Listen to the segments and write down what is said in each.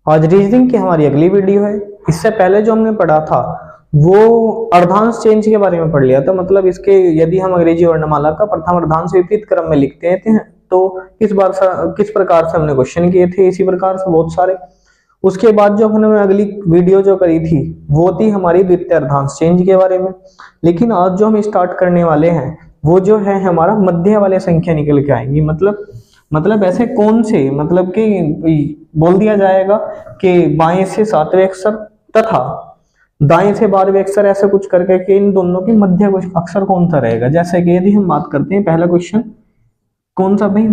आज रीजनिंग की हमारी अगली वीडियो है। इससे पहले जो हमने पढ़ा था वो अर्धांश चेंज के बारे में पढ़ लिया था। मतलब इसके यदि हम अंग्रेजी वर्णमाला का प्रथम अर्धांश विपरीत क्रम में लिखते हैं तो किस प्रकार से हमने क्वेश्चन किए थे, इसी प्रकार से बहुत सारे। उसके बाद जो हमने अगली वीडियो जो करी थी वो थी हमारी द्वितीय अर्धांश चेंज के बारे में। लेकिन आज जो हम स्टार्ट करने वाले हैं वो जो है हमारा मध्य वाले संख्या निकल के आएंगी। मतलब ऐसे कौन से, मतलब कि बोल दिया जाएगा कि बाएं से सातवें अक्षर तथा दाएं से 12वें अक्षर, ऐसे कुछ करके कि इन दोनों के मध्य अक्षर कौन सा रहेगा। जैसे कि यदि हम बात करते हैं पहला क्वेश्चन कौन सा भाई,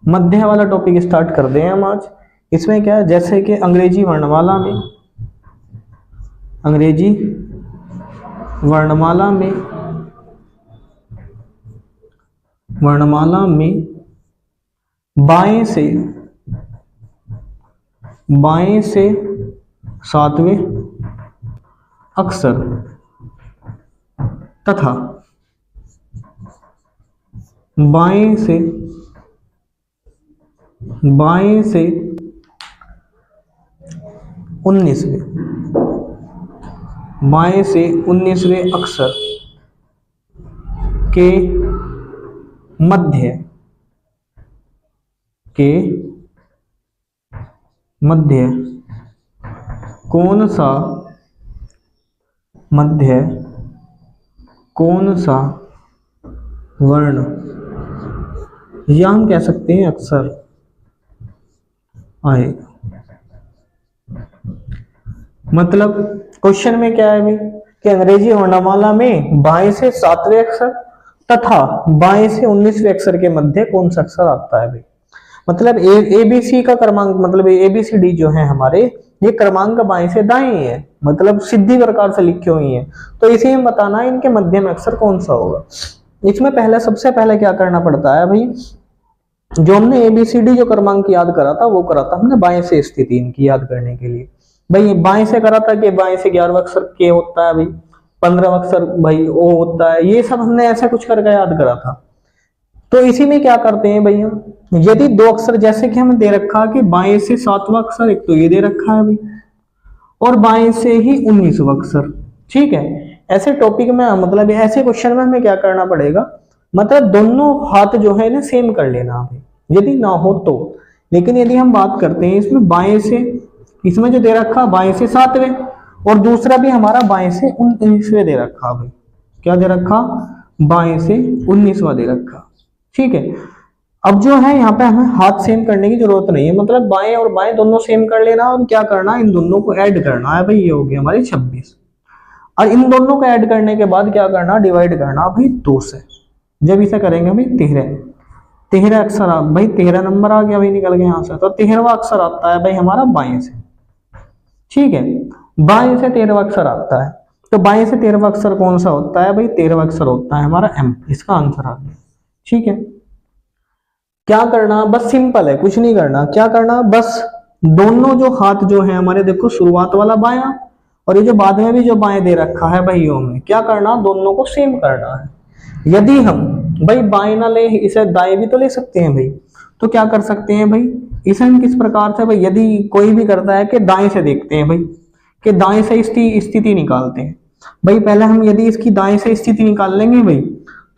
मध्य वाला टॉपिक स्टार्ट कर दें हम आज। इसमें क्या है, जैसे कि अंग्रेजी वर्णमाला में बाएं से सातवें अक्षर तथा बाएं से 19वें अक्षर के मध्य कौन सा वर्ण या हम कह सकते हैं अक्षर आएगा। मतलब क्वेश्चन में क्या है भाई कि अंग्रेजी वर्णमाला में बाएं से सातवें अक्षर तथा बाएं से 19वें अक्षर के मध्य कौन सा अक्षर आता है भाई। मतलब ABC का क्रमांक, मतलब ABCD जो है हमारे, ये क्रमांक बाएं से दाएं है, मतलब सीधी प्रकार से लिखी हुई है। तो इसे हम बताना है इनके मध्य में अक्षर कौन सा होगा। इसमें सबसे पहले क्या करना पड़ता है भाई, जो हमने ABCD जो क्रमांक याद करा था वो करा था हमने बाएं से स्थिति इनकी याद करने के लिए। भाई बाएं से करा था कि बाएं से 11वां अक्षर के होता है भाई, 15वां अक्षर भाई ओ होता है, ये सब हमने ऐसा कुछ करके याद करा था। तो इसी में क्या करते हैं भैया, यदि दो अक्षर जैसे कि हमें दे रखा है कि बाएं से 7वां अक्षर, एक तो ये दे रखा है भाई, और बाएं से ही 19वां अक्षर, ठीक है। ऐसे टॉपिक में मतलब ऐसे क्वेश्चन में हमें क्या करना पड़ेगा, मतलब दोनों हाथ जो है ना सेम कर लेना भाई, यदि ना हो तो। लेकिन यदि हम बात करते हैं इसमें बाएं से, इसमें जो दे रखा बाएं से 7वें, और दूसरा भी हमारा बाएं से 19वें दे रखा भाई, क्या दे रखा, बाएं से 19वां दे रखा, ठीक है। अब जो है यहाँ पे हमें हाथ सेम करने की जरूरत नहीं है, मतलब बाएं और बाएं दोनों सेम कर लेना और क्या करना, इन दोनों को ऐड करना है भाई, ये हो गया हमारे 26। और इन दोनों को ऐड करने के बाद क्या करना, डिवाइड करना भाई 2 से। जब इसे करेंगे भाई 13 अक्षर भाई 13 नंबर आ गया भाई निकल गया यहाँ से। तो 13वां अक्षर आता है भाई हमारा बाएं से, ठीक है, बाएं से 13वां अक्षर आता है। तो बाएं से 13वां अक्षर कौन सा होता है भाई, 13वां अक्षर होता है हमारा M, इसका आंसर आ गया, ठीक है। क्या करना, बस सिंपल है, कुछ नहीं करना। क्या करना, बस दोनों जो हाथ जो है हमारे, देखो शुरुआत वाला बायां और ये जो बाद में भी जो बाएं दे रखा है भाइयों में, क्या करना, दोनों को सेम करना है। यदि हम भाई बाएं ना ले, इसे दाएं भी तो ले सकते हैं भाई, तो क्या कर सकते हैं भाई, इसे हम किस प्रकार से भाई, यदि कोई भी करता है कि दाएं से देखते हैं भाई, कि दाएं से स्थिति निकालते हैं भाई। पहले हम यदि इसकी दाएं से स्थिति निकाल लेंगे भाई,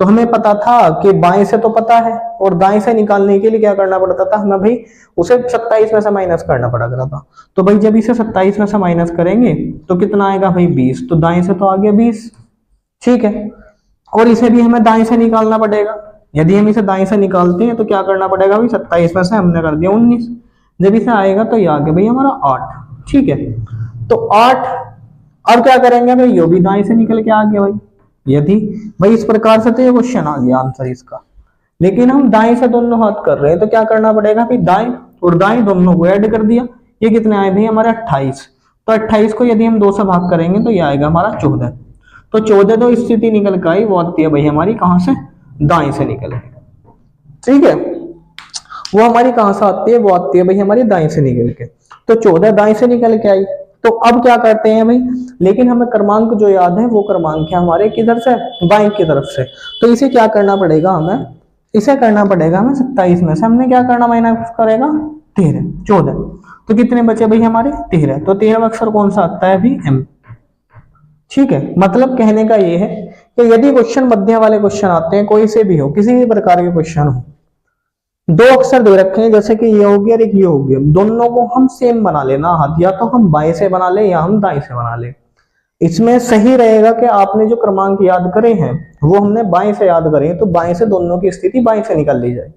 तो हमें पता था कि बाएं से तो पता है, और दाएं से निकालने के लिए क्या करना पड़ता था हमें भाई, उसे 27 में से माइनस करना पड़ा था। तो भाई जब इसे 27 में से माइनस करेंगे तो कितना आएगा भाई 20, तो दाएं से तो आ गया 20, ठीक है। और इसे भी हमें दाएं से निकालना पड़ेगा। यदि हम इसे दाएं से निकालते हैं तो क्या करना पड़ेगा भाई, 27 में से हमने कर दिया 19, जब इसे आएगा तो ये आ गया भाई हमारा 8, ठीक है। तो 8, अब क्या करेंगे भाई, ये भी दाएं से निकल के आ गया भाई। यदि भाई इस प्रकार से तो ये क्वेश्चन आ गया आंसर इसका। लेकिन हम दाएं से दोनों हाथ कर रहे हैं तो क्या करना पड़ेगा भाई, दाएं और दाएं दोनों को ऐड कर दिया। ये कितने आए भाई हमारे 28, तो 28 को यदि हम 2 से भाग करेंगे तो ये आएगा हमारा 14। तो 14 तो स्थिति निकल के आई, वो आती है भाई हमारी कहां से, दाएं से निकल के, ठीक है। वो हमारी कहां से आती है, वो आती है भाई हमारी दाएं से निकल के। तो 14 दाएं से निकल के आई। तो अब क्या करते हैं भाई, लेकिन हमें क्रमांक जो याद है वो क्रमांक है हमारे किधर से, बाएं की तरफ से। तो इसे क्या करना पड़ेगा हमें, इसे करना पड़ेगा हमें 27 में से हमने क्या करना, माइनस करेगा 13। 14, तो कितने बचे भाई हमारे 13, तो 13वां अक्षर कौन सा आता है अभी एम। ठीक है, मतलब कहने का ये है कि यदि क्वेश्चन मध्य वाले क्वेश्चन आते हैं, कोई से भी हो, किसी भी प्रकार के क्वेश्चन हो, दो अक्षर दे रखे हैं जैसे कि ये हो गया और एक ये हो गया, दोनों को हम सेम बना लेना हाथ, या तो हम बाएं से बना ले या हम दाएं से बना ले। इसमें सही रहेगा कि आपने जो क्रमांक याद करे हैं वो हमने बाएं से याद करे हैं, तो बाएं से दोनों की स्थिति बाएं से निकाल ली जाए,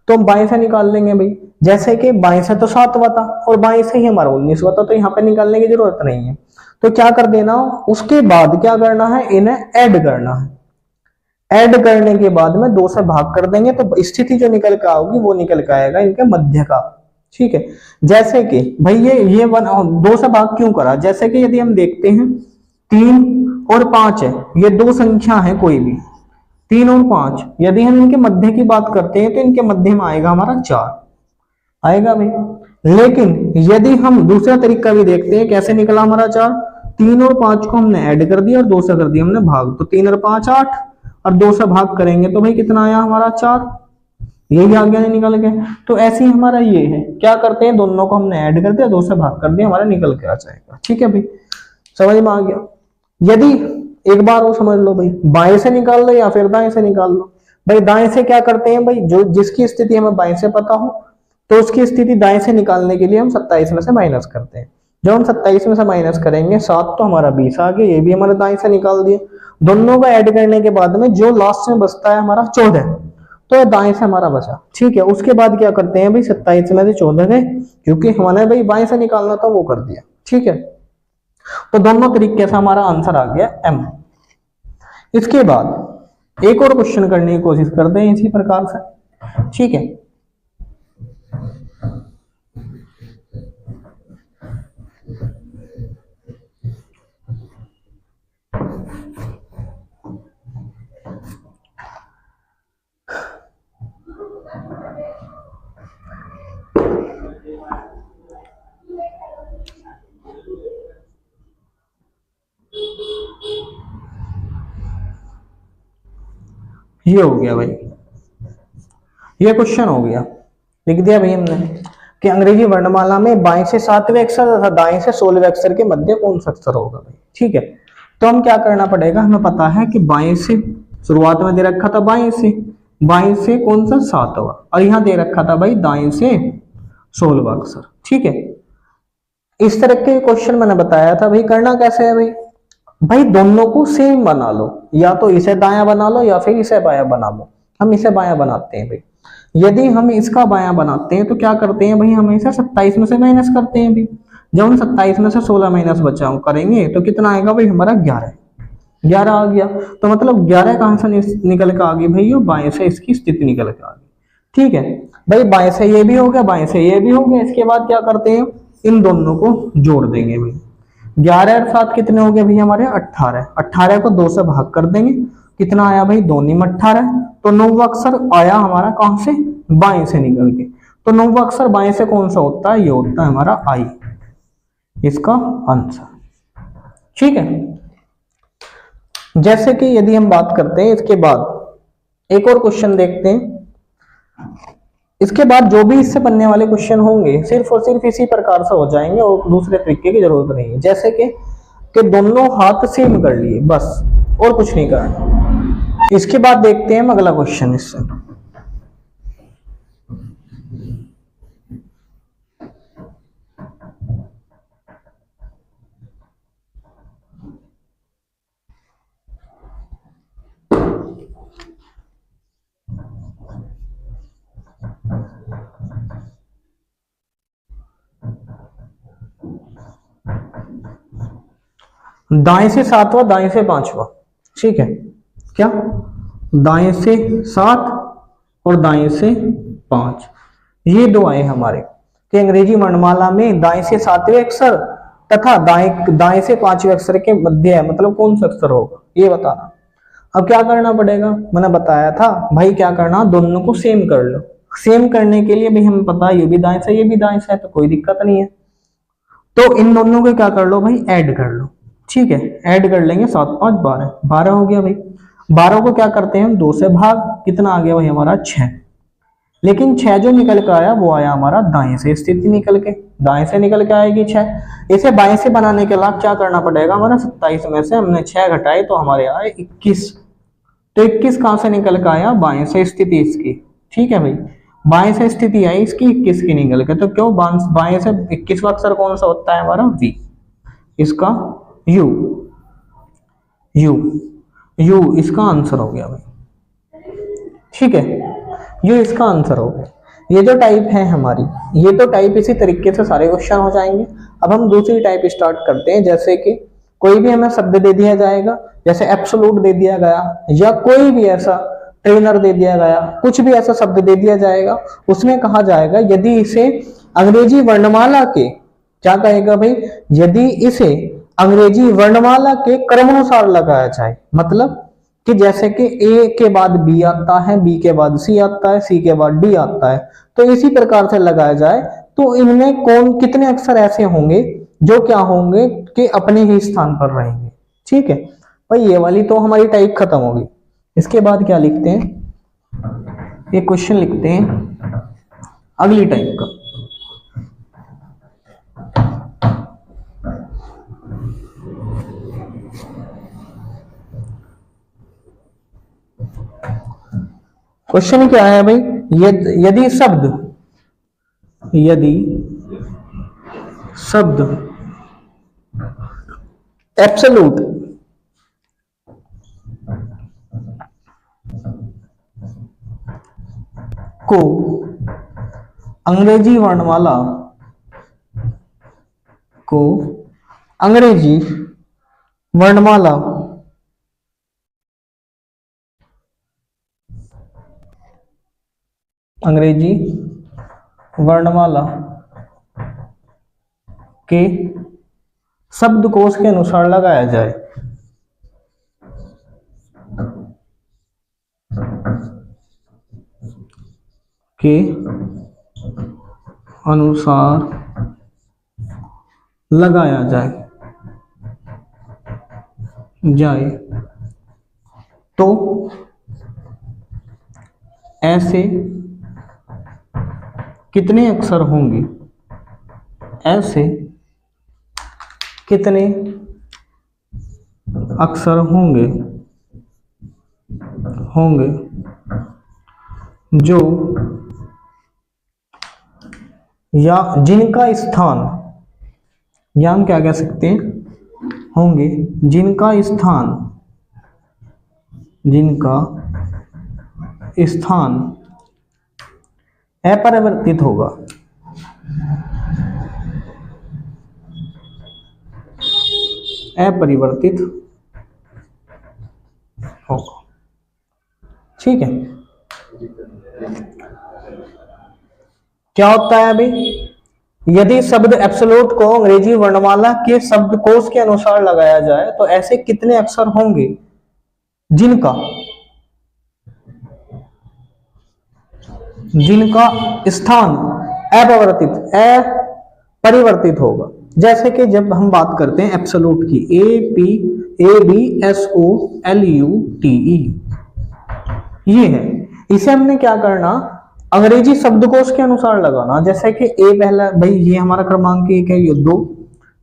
तो हम बाएं से निकाल लेंगे भाई। जैसे कि बाएं से तो 7वां था और बाएं से ही हमारा 19वां था, तो यहाँ पे निकालने की जरूरत नहीं है। तो क्या कर देना, उसके बाद क्या करना है, इन्हें ऐड करना है। ऐड करने के बाद में 2 से भाग कर देंगे, तो स्थिति जो निकल के आओगी वो निकल के आएगा इनके मध्य का। ठीक है, जैसे कि भाई ये 2 से भाग क्यों करा, जैसे कि यदि हम देखते हैं 3 और 5 है, ये दो संख्या है कोई भी, 3 और 5, यदि हम इनके मध्य की बात करते हैं तो इनके मध्य में आएगा हमारा 4 आएगा भाई। लेकिन यदि हम दूसरा तरीका भी देखते हैं, कैसे निकला हमारा 4, 3 और 5 को हमने ऐड कर दिया और 2 से कर दिया हमने भाग, तो 3 और 5 8, और 2 से भाग करेंगे तो भाई कितना आया हमारा 4, यही आ गया निकल के। तो ऐसे ही हमारा ये है, क्या करते हैं, दोनों को हमने ऐड कर दिया, 2 से भाग कर दिया, हमारा निकल के आ जाएगा। ठीक है भाई, समझ में आ गया। यदि एक बार वो समझ लो भाई, बाएं से निकाल लो या फिर दाएं से निकाल लो। भाई दाएं से क्या करते हैं भाई, जो जिसकी स्थिति हमें बाएं से पता हो तो उसकी स्थिति दाएं से निकालने के लिए हम 27 में से माइनस करते हैं। जब हम 27 में से माइनस करेंगे 7, तो हमारा 20 आ गया, ये भी हमारे दाएं से निकाल दिए। दोनों को ऐड करने के बाद में जो लास्ट में बचता है हमारा 14, तो दाएं से हमारा बचा। ठीक है, उसके बाद क्या करते हैं भाई, 27 में से 14 गए, क्योंकि हमारे भाई बाएं से निकालना था वो कर दिया। ठीक है, तो दोनों तरीके से हमारा आंसर आ गया एम। इसके बाद एक और क्वेश्चन करने की कोशिश करते हैं इसी प्रकार से। ठीक है, ये हो गया भाई, ये क्वेश्चन हो गया, लिख दिया भाई हमने कि अंग्रेजी वर्णमाला में बाएं से 7वें अक्षर तथा दाएं से 16वें अक्षर के मध्य कौन सा अक्षर होगा भाई। ठीक है, तो हम क्या करना पड़ेगा, हमें पता है कि बाएं से शुरुआत में दे रखा था, बाएं से कौन सा 7वां, और यहां दे रखा था भाई दाएं से 16वां अक्षर। ठीक है, इस तरह के क्वेश्चन मैंने बताया था भाई, करना कैसे है भाई, भाई दोनों को सेम बना लो, या तो इसे दायां बना लो या फिर इसे बायां बना लो। हम इसे बायां बनाते हैं भाई। यदि हम इसका बायां बनाते हैं तो क्या करते हैं भाई, हम इसे 27 में से माइनस करते हैं भाई। जब हम 27 में से 16 माइनस बचाओ करेंगे तो कितना आएगा भाई हमारा 11 आ गया। तो मतलब 11 कहां से निकल के आ गई भाई, ये बाएं से इसकी स्थिति निकल के आ गई। ठीक है भाई, बाएं से ये भी हो गया, बाएं से ये भी हो गया। इसके बाद क्या करते हैं, इन दोनों को जोड़ देंगे भाई। 11 और 7 कितने हो गए भाई हमारे 18, 18 को 2 से भाग कर देंगे, कितना आया भाई 2 × 18, तो 9वां अक्षर आया हमारा कहां से, बाएं से निकल के। तो 9वां अक्षर बाएं से कौन सा होता है, ये होता है हमारा आई, इसका आंसर। ठीक है, जैसे कि यदि हम बात करते हैं इसके बाद एक और क्वेश्चन देखते हैं। इसके बाद जो भी इससे बनने वाले क्वेश्चन होंगे सिर्फ और सिर्फ इसी प्रकार से हो जाएंगे और दूसरे तरीके की जरूरत नहीं है। जैसे कि दोनों हाथ सेम कर लिए, बस और कुछ नहीं करना। इसके बाद देखते हैं हम अगला क्वेश्चन। इससे दाएं से 7वां, दाएं से 5वां। ठीक है, क्या दाएं से 7 और दाएं से 5, ये दो आए हमारे कि अंग्रेजी वर्णमाला में दाएं से 7वें अक्षर तथा दाएं से 5वें अक्षर के मध्य है, मतलब कौन सा अक्षर होगा ये बताना। अब क्या करना पड़ेगा, मैंने बताया था भाई क्या करना, दोनों को सेम कर लो। सेम करने के लिए भी हमें पता है ये भी दाएं से ये भी दाएं से है, तो कोई दिक्कत नहीं है। तो इन दोनों को क्या कर लो भाई, ऐड कर लो। ठीक है, ऐड कर लेंगे, 7 5 12, 12 हो गया भाई। 12 को क्या करते हैं हम 2 से भाग, कितना आ गया भाई हमारा 6। लेकिन 6 जो निकल के आया वो आया हमारा दाएं से, स्थिति निकल के दाएं से निकल के आएगी 6। इसे बाएं से बनाने के बाद क्या करना पड़ेगा, हमारा 27 में से हमने 6 घटाए तो हमारे आए 21। तो 21 कहां से निकल के आया, बाएं से स्थिति इसकी। ठीक है भाई, बाएं से स्थिति आई इसकी, 21 की निकल के। तो क्यों बाएं से 21वां अक्षर कौन सा होता है हमारा, वी, इसका यू, यू, यू इसका आंसर हो गया भाई। ठीक है, ये इसका आंसर हो गया। ये जो टाइप है हमारी, ये तो टाइप इसी तरीके से सारे क्वेश्चन हो जाएंगे। अब हम दूसरी टाइप स्टार्ट करते हैं। जैसे कि कोई भी हमें शब्द दे दिया जाएगा, जैसे एब्सोल्यूट दे दिया गया या कोई भी ऐसा ट्रेनर दे दिया गया, कुछ भी ऐसा शब्द दे दिया जाएगा, उसमें कहा जाएगा यदि इसे अंग्रेजी वर्णमाला के, क्या कहेगा भाई, यदि इसे अंग्रेजी वर्णमाला के क्रमानुसार लगाया जाए, मतलब कि जैसे कि ए के बाद बी आता है, बी के बाद सी आता है, सी के बाद डी आता है, तो इसी प्रकार से लगाया जाए तो इनमें कौन कितने अक्षर ऐसे होंगे जो क्या होंगे कि अपने ही स्थान पर रहेंगे। ठीक है भाई, ये वाली तो हमारी टाइप खत्म होगी। इसके बाद क्या लिखते हैं, ये क्वेश्चन लिखते हैं अगली टाइप का। क्वेश्चन क्या है भाई, यदि शब्द एब्सोल्यूट को अंग्रेजी वर्णमाला के शब्दकोश के अनुसार लगाया जाए, के अनुसार लगाया जाए तो ऐसे कितने अक्षर होंगे, ऐसे कितने अक्षर होंगे जो या जिनका स्थान, या हम क्या कह सकते हैं, होंगे जिनका स्थान अपरिवर्तित होगा, अपरिवर्तित होगा। ठीक है, क्या होता है अभी, यदि शब्द एब्सोल्यूट को अंग्रेजी वर्णमाला के शब्दकोश के अनुसार लगाया जाए तो ऐसे कितने अक्षर होंगे जिनका स्थान अपरिवर्तित होगा। जैसे कि जब हम बात करते हैं एब्सोल्यूट की, ABSOLUTE, ये है, इसे हमने क्या करना, अंग्रेजी शब्दकोश के अनुसार लगाना। जैसे कि ए पहला भाई, ये हमारा क्रमांक 1 है, ये 2,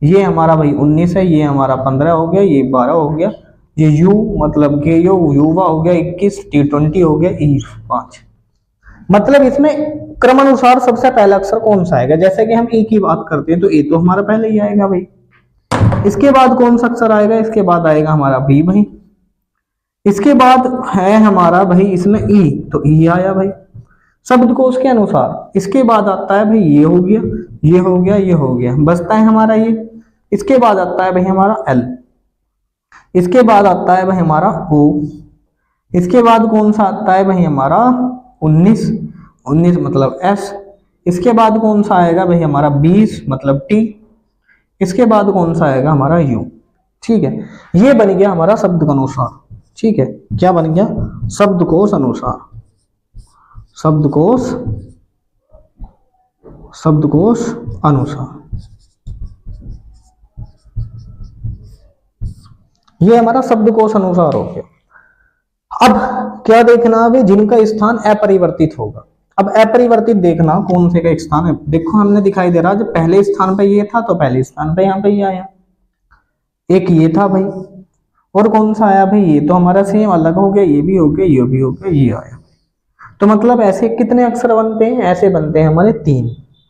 ये हमारा भाई 19 है, ये हमारा 15 हो गया, ये 12 हो गया, ये यू मतलब के युवा हो गया 21, T20 हो गया, E 5। मतलब इसमें क्रमानुसार सबसे पहला अक्षर कौन सा आएगा। जैसे कि हम ए की बात करते हैं तो ए तो हमारा पहले ही आएगा भाई। इसके बाद कौन सा अक्षर आएगा, इसके बाद आएगा हमारा बी भाई। इसके बाद है हमारा भाई इसमें ई, तो ई आया भाई शब्दकोश के अनुसार। इसके बाद आता है भाई ये हो गया, ये हो गया, ये हो गया, बचता है हमारा ये। इसके बाद आता है भाई हमारा एल, इसके बाद आता है भाई हमारा ओ, इसके बाद कौन सा आता है भाई हमारा 19 मतलब एस। इसके बाद कौन सा आएगा भाई हमारा 20 मतलब टी। इसके बाद कौन सा आएगा हमारा यू। ठीक है, ये बन गया हमारा शब्द का अनुसार। ठीक है, क्या बन गया, शब्दकोश अनुसार, शब्दकोश अनुसार। ये हमारा शब्दकोश अनुसार हो गया। अब क्या देखना है, जिनका स्थान अपरिवर्तित होगा। अब अपरिवर्तित देखना कौन से का एक स्थान है, देखो हमने दिखाई दे रहा जब पहले स्थान पे ये था तो पहले स्थान पे यहाँ पे ये आया, एक ये था भाई, और कौन सा आया भाई, ये तो हमारा सेम अलग हो गया, ये भी हो गया, ये भी हो गया, ये आया। तो मतलब ऐसे कितने अक्षर बनते हैं, ऐसे बनते हैं हमारे 3।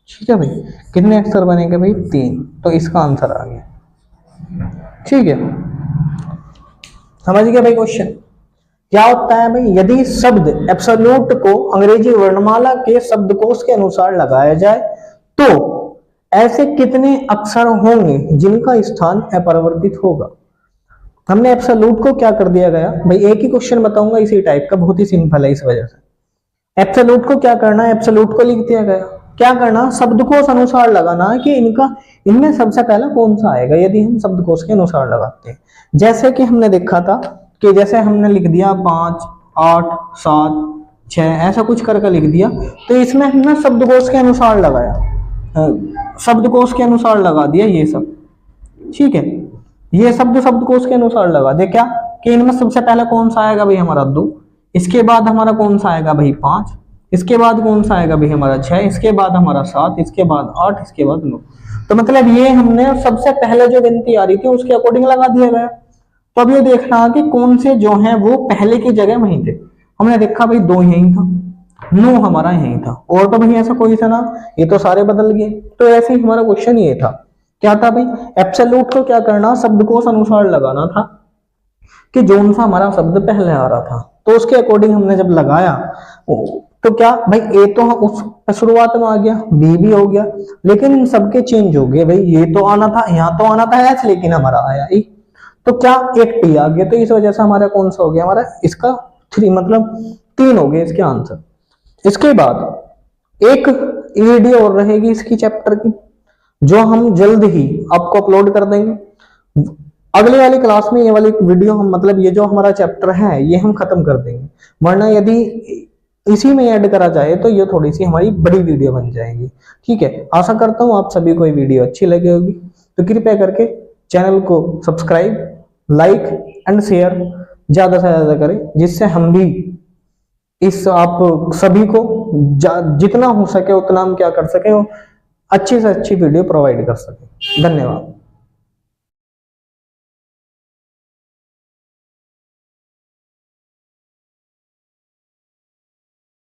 ठीक है भाई, कितने अक्षर बनेंगे भाई 3, तो इसका आंसर आ गया। ठीक है, समझ गया भाई क्वेश्चन क्या होता है भाई, यदि शब्द एब्सोल्यूट को अंग्रेजी वर्णमाला के शब्दकोश के अनुसार लगाया जाए तो ऐसे कितने अक्षर होंगे जिनका स्थान अपरिवर्तित होगा। हमने एब्सोल्यूट को क्या कर दिया गया भाई, एक ही क्वेश्चन बताऊंगा इसी टाइप का, बहुत ही सिंपल है इस वजह से। एब्सोल्यूट को क्या करना है, एब्सोल्यूट को लिख दिया गया, क्या करना, शब्दकोश अनुसार लगाना है कि इनमें सबसे पहला कौन सा आएगा, यदि हम शब्दकोश के अनुसार लगाते हैं। जैसे कि हमने देखा था कि जैसे हमने लिख दिया 5, 8, 7, 6 ऐसा कुछ करके लिख दिया, तो इसमें हमने शब्दकोश के अनुसार लगाया, शब्दकोश के अनुसार लगा दिया ये सब। ठीक है, ये शब्दकोश के अनुसार लगा दे क्या कि इनमें सबसे पहला कौन सा आएगा भाई हमारा 2, इसके बाद हमारा कौन सा आएगा भाई 5, इसके बाद कौन सा आएगा भाई हमारा 6, इसके बाद हमारा 7, इसके बाद 8, इसके बाद 9। तो मतलब ये हमने सबसे पहले जो गिनती आ रही थी उसके अकॉर्डिंग लगा दिया गया। तो अब ये देखना कि कौन से जो हैं वो पहले की जगह वहीं थे। हमने देखा भाई 2 यहीं था, 9 हमारा यहीं था, और तो भाई ऐसा कोई सा ना, ये तो सारे बदल गए। तो ऐसे ही हमारा क्वेश्चन ये था, क्या था भाई, एब्सोल्यूट को क्या करना, शब्दकोश अनुसार लगाना था कि जोन सा हमारा शब्द पहले आ रहा था, तो उसके अकॉर्डिंग हमने जब लगाया तो क्या भाई ए तो उस शुरुआत में आ गया, बी भी हो गया, लेकिन इन सबके चेंज हो गए भाई, ये तो आना था, यहाँ तो आना था एच, लेकिन हमारा आया ई, तो क्या एक टी आ गया, तो इस वजह से हमारा कौन सा हो गया, हमारा इसका 3 मतलब 3 हो गए इसके आंसर। इसके बाद एक वीडियो और रहेगी इसकी चैप्टर की, जो हम जल्द ही आपको अपलोड कर देंगे। अगले वाली क्लास में ये वाली वीडियो हम मतलब ये जो हमारा चैप्टर है ये हम खत्म कर देंगे, वरना यदि इसी में ऐड करा जाए तो ये थोड़ी सी हमारी बड़ी वीडियो बन जाएगी। ठीक है, आशा करता हूँ आप सभी को ये वीडियो अच्छी लगी होगी, तो कृपया करके चैनल को सब्सक्राइब, लाइक एंड शेयर ज्यादा से ज्यादा करें, जिससे हम भी इस आप सभी को जितना हो सके उतना हम क्या कर सके, अच्छी से अच्छी वीडियो प्रोवाइड कर सके। धन्यवाद।